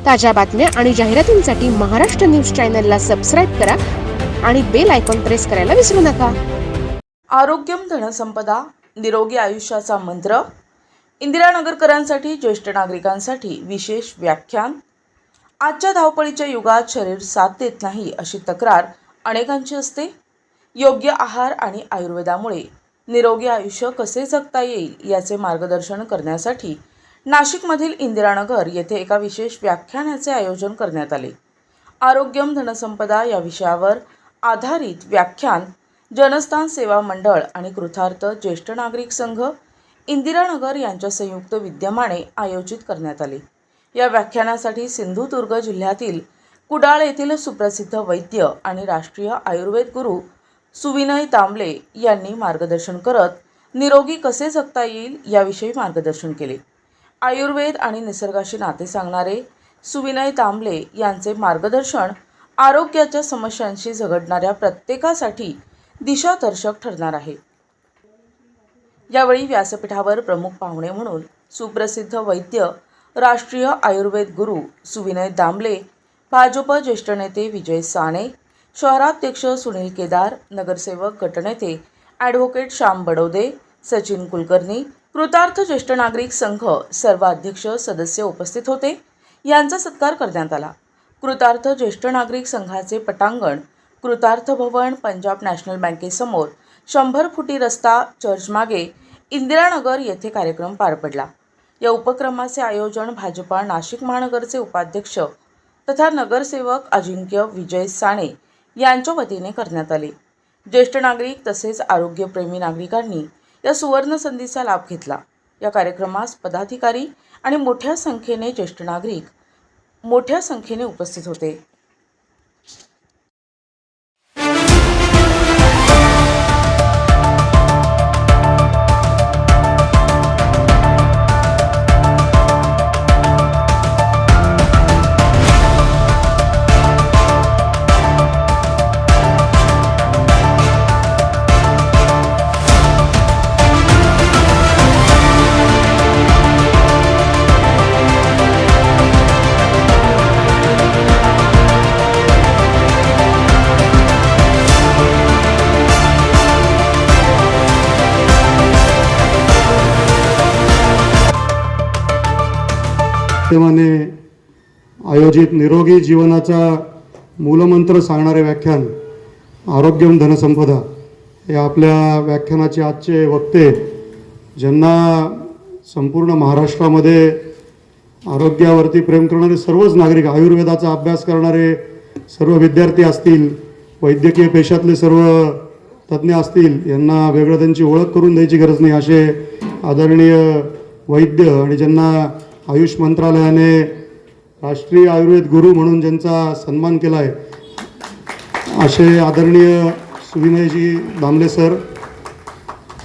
ताज्या बातम्या आणि जाहिरातींसाठी महाराष्ट्र न्यूज चॅनलला सबस्क्राईब करा आणि बेल आयकॉन प्रेस करायला विसरू नका. आरोग्यम धनसंपदा निरोगी आयुष्याचा मंत्र. इंदिरानगरकरांसाठी ज्येष्ठ नागरिकांसाठी विशेष व्याख्यान. आजच्या धावपळीच्या युगात शरीर साथ देत नाही अशी तक्रार अनेकांची असते. योग्य आहार आणि आयुर्वेदामुळे निरोगी आयुष्य कसे जगता येईल याचे मार्गदर्शन करण्यासाठी नाशिकमधील इंदिरानगर येथे एका विशेष व्याख्यानाचे आयोजन करण्यात आले. आरोग्यम धनसंपदा या विषयावर आधारित व्याख्यान जनस्थान सेवा मंडळ आणि कृतार्थ ज्येष्ठ नागरिक संघ इंदिरानगर यांच्या संयुक्त विद्यमाने आयोजित करण्यात आले. या व्याख्यानासाठी सिंधुदुर्ग जिल्ह्यातील कुडाळ येथील सुप्रसिद्ध वैद्य आणि राष्ट्रीय आयुर्वेद गुरु सुविनय दामले यांनी मार्गदर्शन करत निरोगी कसे जगता येईल याविषयी मार्गदर्शन केले. आयुर्वेद आणि निसर्गाशी नाते सांगणारे सुविनय दामले यांचे मार्गदर्शन आरोग्याच्या समस्यांशी झगडणाऱ्या प्रत्येकासाठी दिशादर्शक ठरणार आहे. यावेळी व्यासपीठावर प्रमुख पाहुणे म्हणून सुप्रसिद्ध वैद्य राष्ट्रीय आयुर्वेद गुरु सुविनय दामले, भाजप ज्येष्ठ नेते विजय साने, शहराध्यक्ष सुनील केदार, नगरसेवक गटनेते ॲडव्होकेट श्याम बडोदे, सचिन कुलकर्णी, कृतार्थ ज्येष्ठ नागरिक संघ सर्व अध्यक्ष सदस्य उपस्थित होते. यांचा सत्कार करण्यात आला. कृतार्थ ज्येष्ठ नागरिक संघाचे पटांगण कृतार्थ भवन, पंजाब नॅशनल बँकेसमोर, 100 फुटी रस्ता, चर्चमागे, इंदिरानगर येथे कार्यक्रम पार पडला. या उपक्रमाचे आयोजन भाजपा नाशिक महानगरचे उपाध्यक्ष तथा नगरसेवक अजिंक्य विजय साने यांच्या वतीने करण्यात आले. ज्येष्ठ नागरिक तसेच आरोग्यप्रेमी नागरिकांनी या सुवर्ण संधीचा लाभ घेतला. या कार्यक्रमास पदाधिकारी आणि मोठ्या संख्येने ज्येष्ठ नागरिक मोठ्या संख्येने उपस्थित होते. माध्यमाने आयोजित निरोगी जीवनाचा मूलमंत्र सांगणारे व्याख्यान आरोग्यम धनसंपदा हे आपल्या व्याख्यानाचे आजचे वक्ते, ज्यांना संपूर्ण महाराष्ट्रामध्ये आरोग्यावरती प्रेम करणारे सर्वच नागरिक, आयुर्वेदाचा अभ्यास करणारे सर्व विद्यार्थी असतील, वैद्यकीय पेशातले सर्व तज्ज्ञ असतील, यांना वेगळं त्यांची ओळख करून द्यायची गरज नाही असे आदरणीय वैद्य आणि ज्यांना आयुष मंत्रालयाने राष्ट्रीय आयुर्वेद गुरु म्हणून ज्यांचा सन्मान केला आहे असे आदरणीय सुविनयजी दामले सर.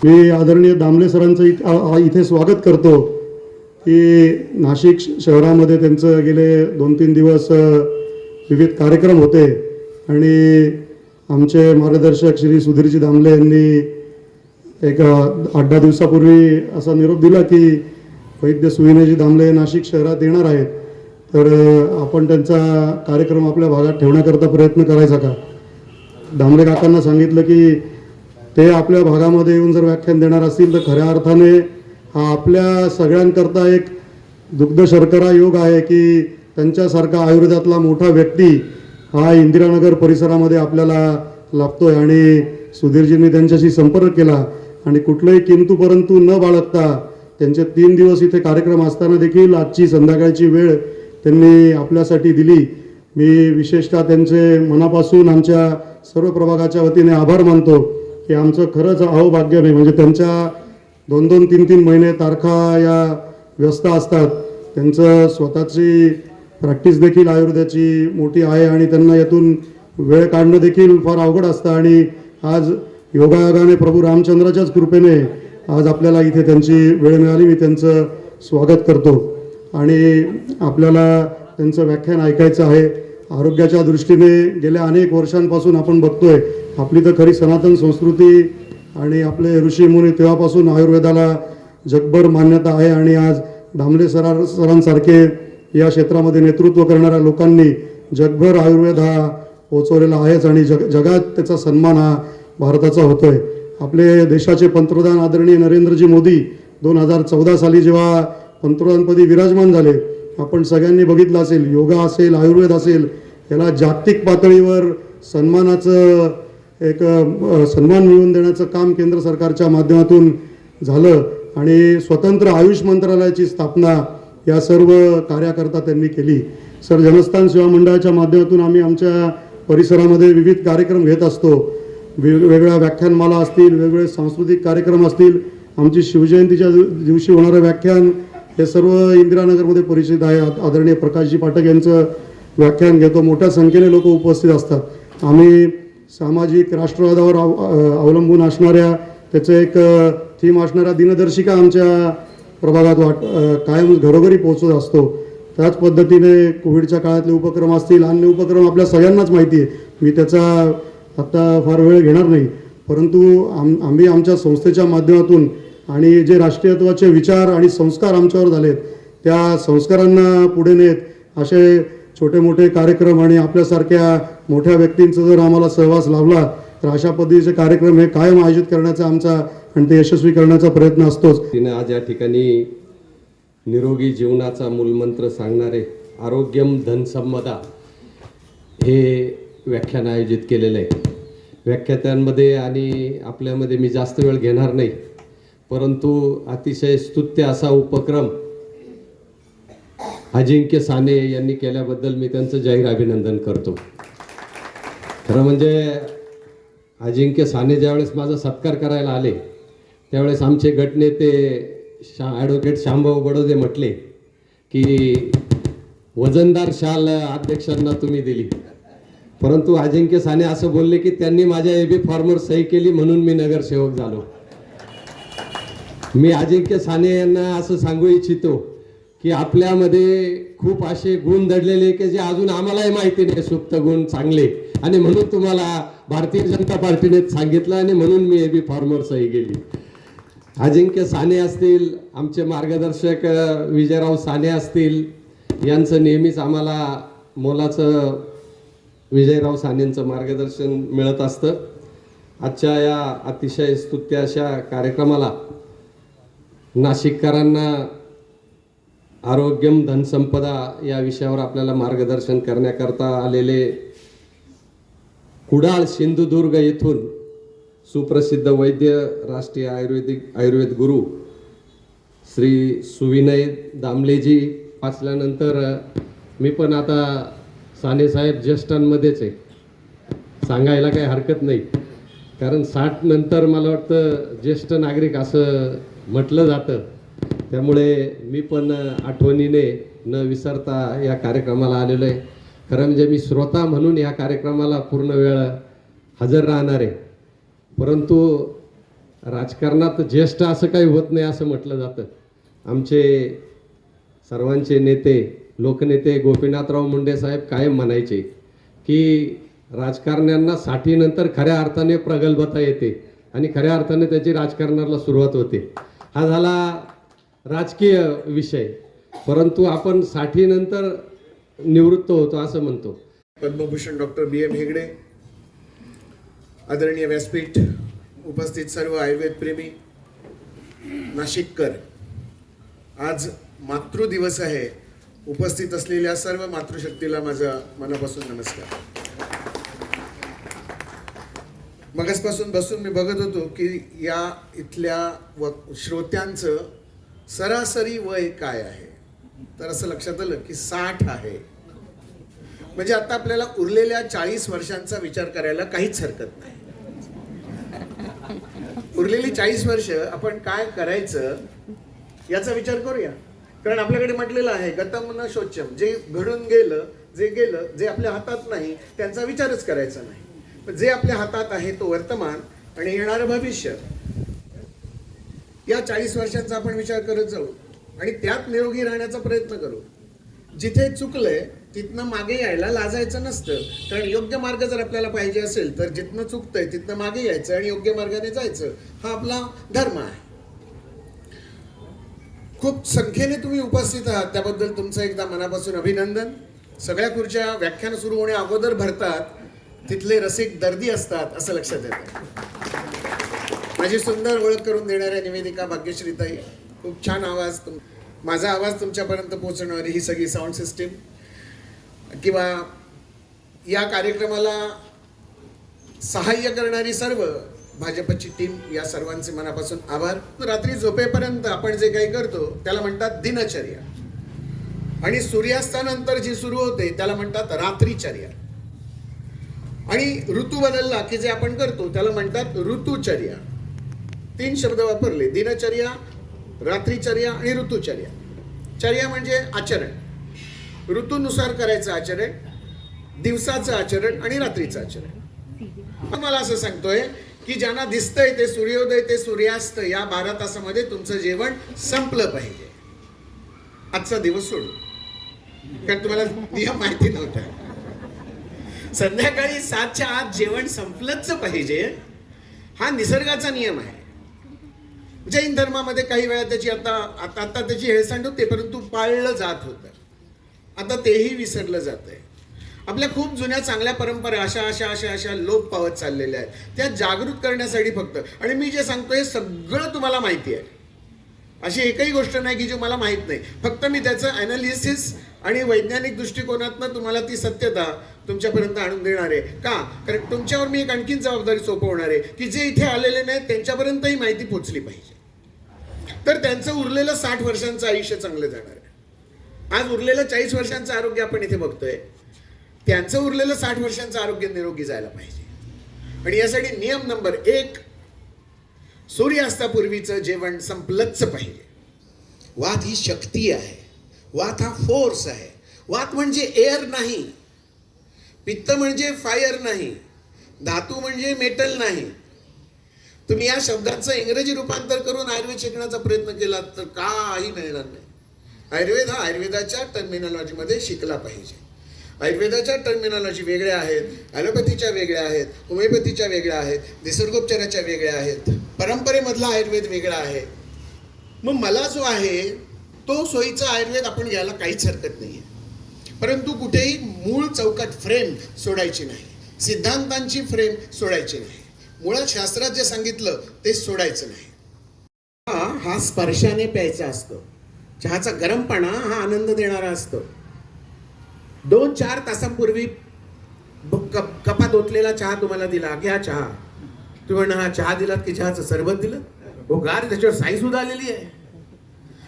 मी आदरणीय दामले सरांचं इथे स्वागत करतो की नाशिक शहरामध्ये त्यांचं गेले 2-3 दिवस विविध कार्यक्रम होते आणि आमचे मार्गदर्शक श्री सुधीरजी दामले यांनी एक 8-10 दिवसापूर्वी असा निरोप दिला की वैद्य सुविनयजी दामले नाशिक शहरात येणार आहेत, तर आपण त्यांचा कार्यक्रम आपल्या भागात ठेवण्याकरता प्रयत्न करायचा का. दामले काकांना सांगितलं की ते आपल्या भागामध्ये येऊन जर व्याख्यान देणार असतील तर खऱ्या अर्थाने हा आपल्या सगळ्यांकरता एक दुग्ध शर्करा योग आहे की त्यांच्यासारखा आयुर्वेदातला मोठा व्यक्ती हा इंदिरानगर परिसरामध्ये आपल्याला लाभतोय. आणि सुधीरजींनी त्यांच्याशी संपर्क केला आणि कुठलंही किंतु परंतु न बाळगता त्यांचे 3 दिवस इथे कार्यक्रम असताना देखील आजची संध्याकाळची वेळ त्यांनी आपल्यासाठी दिली. मी विशेषतः त्यांचे मनापासून आमच्या सर्व प्रभागाच्या वतीने आभार मानतो की आमचं खरंच अहोभाग्य नाही, म्हणजे त्यांच्या 2-2, 3-3 महिने तारखा या व्यस्त असतात. त्यांचं स्वतःची प्रॅक्टिस देखील आयुर्वेदाची मोठी आहे आणि त्यांना यातून वेळ काढणं देखील फार अवघड असतं आणि आज योगायोगाने प्रभू रामचंद्राच्याच कृपेने आज आपल्याला इथे त्यांची वेळ मिळाली. मी त्यांचं स्वागत करतो आणि आपल्याला त्यांचं व्याख्यान ऐकायचं आहे. आरोग्याच्या दृष्टीने गेल्या अनेक वर्षांपासून आपण बघतोय आपली तर खरी सनातन संस्कृती आणि आपले ऋषीमुनी तेव्हापासून आयुर्वेदाला जगभर मान्यता आहे आणि आज दामले सरांसारखे या क्षेत्रामध्ये नेतृत्व करणाऱ्या लोकांनी जगभर आयुर्वेद हा पोचवलेला आहेच आणि जगात त्याचा सन्मान हा भारताचा होतोय. आपले देशाचे पंतप्रधान आदरणीय नरेंद्रजी मोदी 2014 साली जेव्हा पंतप्रधानपदी विराजमान झाले, आपण सगळ्यांनी बघितलं असेल, योगा असेल, आयुर्वेद असेल, याला जागतिक पातळीवर सन्मानाचं एक सन्मान मिळवून देण्याचं काम केंद्र सरकारच्या माध्यमातून झालं आणि स्वतंत्र आयुष मंत्रालयाची स्थापना या सर्व कार्याकरता त्यांनी केली. सर, जनस्थान सेवा मंडळाच्या माध्यमातून आम्ही आमच्या परिसरामध्ये विविध कार्यक्रम घेत असतो. वेगवेगळ्या व्याख्यानमाला असतील, वेगवेगळे सांस्कृतिक कार्यक्रम असतील. आमची शिवजयंतीच्या दिवशी होणारं व्याख्यान हे सर्व इंदिरानगरमध्ये परिचित आहे. आदरणीय प्रकाशजी पाठक यांचं व्याख्यान घेतो. मोठ्या संख्येने लोक उपस्थित असतात. आम्ही सामाजिक राष्ट्रवादावर अवलंबून असणाऱ्या त्याचं एक थीम असणाऱ्या दिनदर्शिका आमच्या प्रभागात कायम घरोघरी पोहोचत असतो. त्याच पद्धतीने कोविडच्या काळातले उपक्रम असतील, अन्य उपक्रम आपल्या सगळ्यांनाच माहिती आहे. मी त्याचा आत्ता फार वेळ घेणार नाही, परंतु आम्ही आमच्या संस्थेच्या माध्यमातून आणि जे राष्ट्रीयत्वाचे विचार आणि संस्कार आमच्यावर झालेत त्या संस्कारांना पुढे नेत असे छोटे मोठे कार्यक्रम आणि आपल्यासारख्या मोठ्या व्यक्तींचा जर आम्हाला सहवास लाभला तर अशा पद्धतीचे कार्यक्रम हे कायम आयोजित करण्याचा आमचा आणि ते यशस्वी करण्याचा प्रयत्न असतोच. तिने आज या ठिकाणी निरोगी जीवनाचा मूलमंत्र सांगणारे आरोग्यम धनसंपदा हे व्याख्यान आयोजित केलेलं आहे. व्याख्यात्यांमध्ये आणि आपल्यामध्ये मी जास्त वेळ घेणार नाही, परंतु अतिशय स्तुत्य असा उपक्रम अजिंक्य साने यांनी केल्याबद्दल मी त्यांचं जाहीर अभिनंदन करतो. खरं म्हणजे अजिंक्य साने ज्यावेळेस माझा सत्कार करायला आले त्यावेळेस आमचे गटनेते ॲडव्होकेट श्यामभाऊ बडोदे म्हटले की वजनदार शाल अध्यक्षांना तुम्ही दिली, परंतु अजिंक्य साने असं बोलले की त्यांनी माझ्या एबी फॉर्मवर सही केली म्हणून मी नगरसेवक झालो. मी अजिंक्य साने यांना असं सांगू इच्छितो की आपल्यामध्ये खूप असे गुण दडलेले की जे अजून आम्हालाही माहिती नाही, सुप्त गुण चांगले, आणि म्हणून तुम्हाला भारतीय जनता पार्टीने सांगितलं आणि म्हणून मी एबी फॉर्मवर सही केली. अजिंक्य साने असतील, आमचे मार्गदर्शक विजयराव साने असतील, यांचं नेहमीच आम्हाला मोलाचं विजयराव सानेंचं मार्गदर्शन मिळत असतं. आजच्या या अतिशय स्तुत्य अशा कार्यक्रमाला नाशिककरांना आरोग्यम धनसंपदा या विषयावर आपल्याला मार्गदर्शन करण्याकरता आलेले कुडाळ सिंधुदुर्ग येथून सुप्रसिद्ध वैद्य, राष्ट्रीय आयुर्वेद गुरु श्री सुविनय दामलेजी वाचल्यानंतर मी पण आता सानेसाहेब ज्येष्ठांमध्येच आहे, सांगायला काही हरकत नाही, कारण 60 नंतर मला वाटतं ज्येष्ठ नागरिक असं म्हटलं जातं. त्यामुळे मी पण आठवणीने न विसरता या कार्यक्रमाला आलेलो आहे. खरं म्हणजे मी श्रोता म्हणून या कार्यक्रमाला पूर्ण वेळ हजर राहणार आहे, परंतु राजकारणात ज्येष्ठ असं काही होत नाही असं म्हटलं जातं. आमचे सर्वांचे नेते, लोकनेते गोपीनाथराव मुंडे साहेब कायम म्हणायचे की राजकारण्यांना 60 नंतर खऱ्या अर्थाने प्रगल्भता येते आणि खऱ्या अर्थाने त्याची राजकारणाला सुरुवात होते. हा झाला राजकीय विषय, परंतु आपण 60 नंतर निवृत्त होतो असं म्हणतो. पद्मभूषण डॉक्टर BM हेगडे, आदरणीय व्यासपीठ, उपस्थित सर्व आयुर्वेद प्रेमी नाशिककर, आज मातृदिवस आहे. उपस्थित असलेल्या सर्व मातृशक्तीला माझा मनापासून नमस्कार. मगासपासून बसून मी बघत होतो की या इथल्या श्रोत्यांचं सरासरी वय काय आहे, तर असं लक्षात आलं की 60 आहे. म्हणजे आता आपल्याला उरलेल्या 40 वर्षांचा विचार करायला काहीच हरकत नाही. उरलेली 40 वर्ष आपण काय करायचं याचा विचार करूया. कारण आपल्याकडे म्हटलेलं आहे गतम न शोच्यम, जे घडून गेलं, जे आपल्या हातात नाही त्यांचा विचारच करायचा नाही. पण जे आपल्या हातात आहे तो वर्तमान आणि येणारं भविष्य, या 40 वर्षांचा आपण विचार करत जाऊ आणि त्यात निरोगी राहण्याचा प्रयत्न करू. जिथे चुकलंय तिथनं मागे यायला लाजायचं नसतं, कारण योग्य मार्ग जर आपल्याला पाहिजे असेल तर जिथनं चुकतंय तिथनं मागे यायचं आणि योग्य मार्गाने जायचं, हा आपला धर्म आहे. खूप संख्येने तुम्ही उपस्थित आहात त्याबद्दल तुमचं एकदा मनापासून अभिनंदन. सगळ्या खुर्च्या व्याख्यान सुरू होण्या अगोदर भरतात, तिथले रसिक दर्दी असतात असं लक्षात येतं. माझी सुंदर ओळख करून देणाऱ्या निवेदिका भाग्यश्रीताई, खूप छान आवाज. माझा आवाज तुमच्यापर्यंत पोहोचणारी ही सगळी साऊंड सिस्टीम किंवा या कार्यक्रमाला सहाय्य करणारी सर्व भाजपची टीम, या सर्वांचे मनापासून आभार. रात्री झोपेपर्यंत आपण जे काही करतो त्याला म्हणतात दिनचर्या, आणि सूर्यास्तानंतर जी सुरू होते त्याला म्हणतात रात्रीचर्या, आणि ऋतू बदलला की जे आपण करतो त्याला म्हणतात ऋतुचर्या. 3 शब्द वापरले: दिनचर्या, रात्रीचर्या आणि ऋतुचर्या. चर्या म्हणजे आचरण, ऋतूनुसार करायचं आचरण, दिवसाचं आचरण आणि रात्रीचं आचरण. मला असं सांगतोय की ज्यांना दिसतंय ते सूर्योदय ते सूर्यास्त या 12 तासामध्ये तुमचं जेवण संपलं पाहिजे. आजचा दिवस सोडून, कारण तुम्हाला नियम माहिती नव्हता. संध्याकाळी 7च्या आत जेवण संपलंच पाहिजे, हा निसर्गाचा नियम आहे. जैन धर्मामध्ये काही वेळा त्याची आता त्याची हेळसांड होते, परंतु पाळलं जात होतं. आता तेही विसरलं जात आहे. आपल्या खूप जुन्या चांगल्या परंपरा अशा लोप पावत चाललेल्या आहेत. त्या जागृत करण्यासाठी फक्त, आणि मी जे सांगतोय सगळं तुम्हाला माहिती आहे, अशी एकही गोष्ट नाही की जी मला माहीत नाही. फक्त मी त्याचं ॲनालिसिस आणि वैज्ञानिक दृष्टिकोनातनं तुम्हाला ती सत्यता तुमच्यापर्यंत आणून देणार आहे. का? कारण तुमच्यावर मी एक आणखीन जबाबदारी सोपवणार आहे की जे इथे आलेले नाहीत त्यांच्यापर्यंतही माहिती पोचली पाहिजे. तर त्यांचं उरलेलं 60 वर्षांचं आयुष्य चांगलं जाणार आहे. आज उरलेलं 40 वर्षांचं आरोग्य आपण इथे बघतोय, त्यांचं उरलेलं 60 वर्षांचं आरोग्य निरोगी जायला पाहिजे. आणि यासाठी नियम नंबर 1, सूर्यास्तापूर्वीचं जेवण संपलंच पाहिजे. वात ही शक्ती आहे, वात हा फोर्स आहे. वात म्हणजे एअर नाही, पित्त म्हणजे फायर नाही, धातू म्हणजे मेटल नाही. तुम्ही या शब्दाचं इंग्रजी रूपांतर करून आयुर्वेद शिकण्याचा प्रयत्न केला तर काही मिळणार नाही. आयुर्वेद हा आयुर्वेदाच्या टर्मिनॉलॉजीमध्ये शिकला पाहिजे. आयुर्वेदाच्या टर्मिनॉलॉजी वेगळ्या आहेत, ॲलोपॅथीच्या वेगळ्या आहेत, होमिओपॅथीच्या वेगळ्या आहेत, निसर्गोपचाराच्या वेगळ्या आहेत, परंपरेमधला आयुर्वेद वेगळा आहे. मग मला जो आहे तो सोयीचा आयुर्वेद आपण घ्यायला काहीच हरकत नाही आहे, परंतु कुठेही मूळ चौकट फ्रेम सोडायची नाही, सिद्धांतांची फ्रेम सोडायची नाही, मुळात शास्त्रात जे सांगितलं ते सोडायचं नाही. हा स्पर्शाने प्यायचा असतो. चहाचा गरमपणा हा आनंद देणारा असतो. 2-4 तासांपूर्वी कपात ओतलेला चहा तुम्हाला दिला, घ्या चहा. तुम्ही म्हणा हा चहा दिलात की चहाचं सरबत दिलं? हो गार, त्याच्यावर साई सुद्धा आलेली आहे.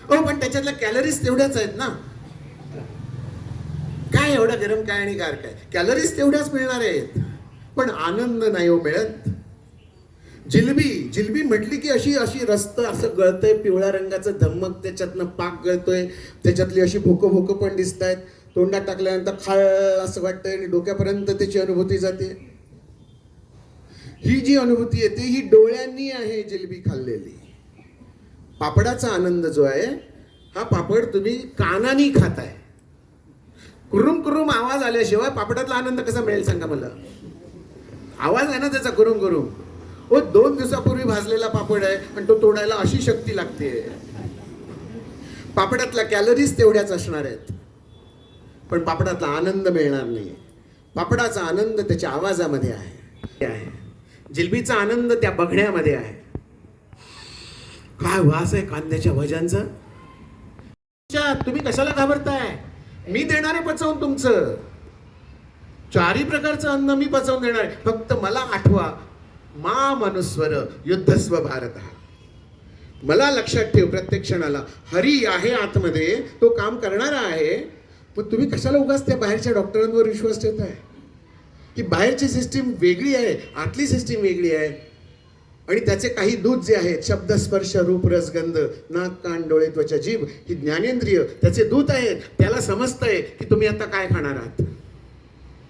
हो पण त्याच्यातल्या कॅलरीज तेवढ्याच आहेत ना. काय एवढं गरम काय आणि गार काय, कॅलरीज तेवढ्याच मिळणार आहेत, पण आनंद नाही हो मिळत. जिलबी म्हटली की अशी रस्त असं गळतंय, पिवळ्या रंगाचं धम्मक, त्याच्यातनं पाक गळतोय, त्याच्यातली अशी भोकं पण दिसत आहेत. तोंडात टाकल्यानंतर खाळ असं वाटतंय आणि डोक्यापर्यंत त्याची अनुभूती जाते. ही जी अनुभूती येते ही डोळ्यांनी आहे जिलबी खाल्लेली. पापडाचा आनंद जो आहे हा पापड तुम्ही कानानी खाताय. कुरुम कुरुम आवाज आल्याशिवाय पापडातला आनंद कसा मिळेल सांगा मला? आवाज आहे ना त्याचा कुरुम कुरुम. 2 दिवसापूर्वी भाजलेला पापड आहे आणि तो तोडायला अशी शक्ती लागते. पापडातल्या कॅलरीज तेवढ्याच असणार आहेत, पण पापडातला आनंद मिळणार नाही. पापडाचा आनंद त्याच्या आवाजामध्ये आहे, जिलबीचा आनंद त्या बघण्यामध्ये आहे. काय वास आहे कांद्याच्या भज्यांचा. तुम्ही कशाला घाबरताय? मी देणार आहे पचवून तुमचं. 4ही प्रकारचं अन्न मी पचवून देणार आहे. फक्त मला आठवा, मा मनुस्वर युद्धस्व भारत. मला लक्षात ठेव, प्रत्येक क्षणाला हरी आहे आतमध्ये, तो काम करणारा आहे. पण तुम्ही कशाला उगाच त्या बाहेरच्या डॉक्टरांवर विश्वास ठेवताय की बाहेरची सिस्टीम वेगळी आहे, आतली सिस्टीम वेगळी आहे. आणि त्याचे काही दूत जे आहेत, शब्द स्पर्श रूप रस गंध, नाक कान डोळे त्वचा जीभ, ही ज्ञानेंद्रिय त्याचे दूत आहेत. त्याला समजतंय की तुम्ही आता काय खाणार आहात.